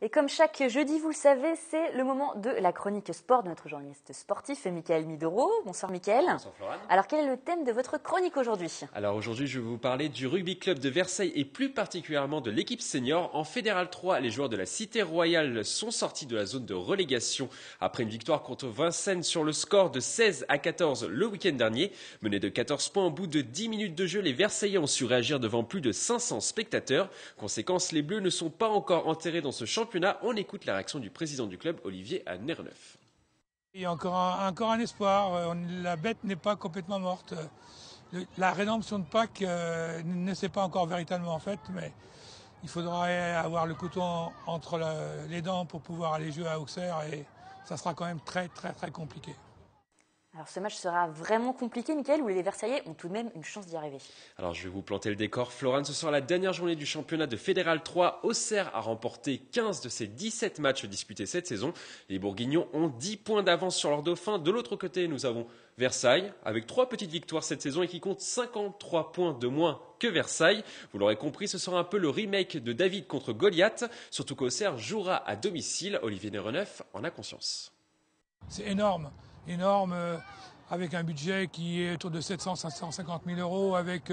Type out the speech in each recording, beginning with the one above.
Et comme chaque jeudi, vous le savez, c'est le moment de la chronique sport de notre journaliste sportif, Mickaël Midoro. Bonsoir Mickaël. Bonsoir Florane. Alors quel est le thème de votre chronique aujourd'hui? Alors aujourd'hui, je vais vous parler du rugby club de Versailles et plus particulièrement de l'équipe senior. En Fédéral 3, les joueurs de la Cité Royale sont sortis de la zone de relégation après une victoire contre Vincennes sur le score de 16-14 le week-end dernier. Menés de 14 points au bout de 10 minutes de jeu, les Versaillais ont su réagir devant plus de 500 spectateurs. Conséquence, les Bleus ne sont pas encore enterrés dans ce championnat. On écoute la réaction du président du club, Olivier Nereneuve. Il y a encore un espoir, la bête n'est pas complètement morte. La rédemption de Pâques ne s'est pas encore véritablement faite, mais il faudra avoir le couteau entre les dents pour pouvoir aller jouer à Auxerre et ça sera quand même très compliqué. Alors ce match sera vraiment compliqué, Mickaël, où les Versaillais ont tout de même une chance d'y arriver. Alors je vais vous planter le décor. Florane, ce sera la dernière journée du championnat de Fédéral 3. Auxerre a remporté 15 de ses 17 matchs disputés cette saison. Les Bourguignons ont 10 points d'avance sur leurs dauphins. De l'autre côté, nous avons Versailles, avec 3 petites victoires cette saison et qui compte 53 points de moins que Versailles. Vous l'aurez compris, ce sera un peu le remake de David contre Goliath. Surtout qu'Auxerre jouera à domicile. Olivier Nereneuve en a conscience. C'est énorme, avec un budget qui est autour de 700-750 000 euros, avec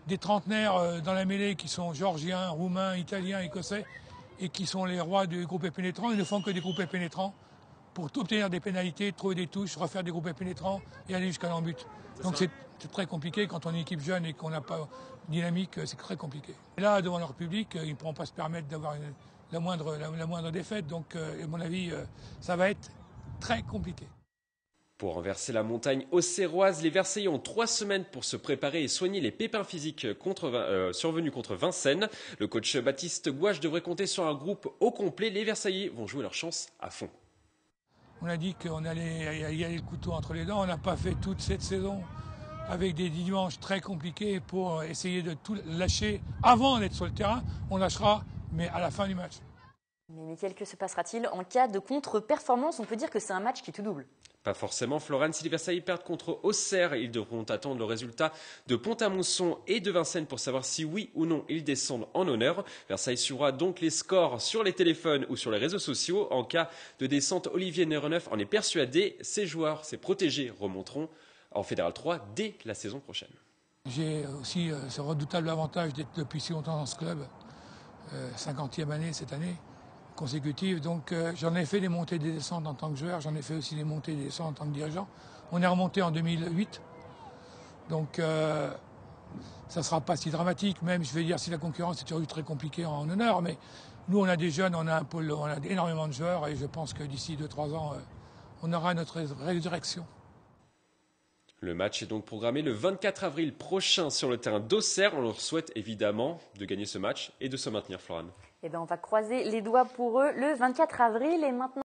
des trentenaires dans la mêlée qui sont géorgiens, roumains, italiens, écossais, et qui sont les rois du groupe pénétrant. Ils ne font que des groupes pénétrants pour obtenir des pénalités, trouver des touches, refaire des groupes pénétrants et aller jusqu'à l'en-but. Donc c'est très compliqué quand on est une équipe jeune et qu'on n'a pas dynamique, c'est très compliqué. Et là, devant leur public, ils ne pourront pas se permettre d'avoir la moindre défaite. Donc, à mon avis, ça va être très compliqué. Pour renverser la montagne auxerroise, les Versaillais ont 3 semaines pour se préparer et soigner les pépins physiques survenus contre Vincennes. Le coach Baptiste Gouache devrait compter sur un groupe au complet. Les Versaillais vont jouer leur chance à fond. On a dit qu'on allait y aller le couteau entre les dents. On n'a pas fait toute cette saison avec des dimanches très compliqués pour essayer de tout lâcher avant d'être sur le terrain. On lâchera, mais à la fin du match. Mais Mickaël, que se passera-t-il en cas de contre-performance? On peut dire que c'est un match qui tout double. Pas forcément, Florane. Si les Versailles perdent contre Auxerre, ils devront attendre le résultat de Pont-à-Mousson et de Vincennes pour savoir si oui ou non ils descendent en honneur. Versailles suivra donc les scores sur les téléphones ou sur les réseaux sociaux. En cas de descente, Olivier Nereneuve en est persuadé. Ses joueurs, ses protégés remonteront en Fédéral 3 dès la saison prochaine. J'ai aussi ce redoutable avantage d'être depuis si longtemps dans ce club, 50e année cette année consécutive. Donc j'en ai fait des montées et des descentes en tant que joueur, j'en ai fait aussi des montées et des descentes en tant que dirigeant. On est remonté en 2008, donc ça ne sera pas si dramatique, même je vais dire si la concurrence est toujours très compliquée en honneur, mais nous on a des jeunes, on a énormément de joueurs et je pense que d'ici 2-3 ans, on aura notre résurrection. Le match est donc programmé le 24 avril prochain sur le terrain d'Auxerre. On leur souhaite évidemment de gagner ce match et de se maintenir, Florane. Eh bien, on va croiser les doigts pour eux le 24 avril et maintenant.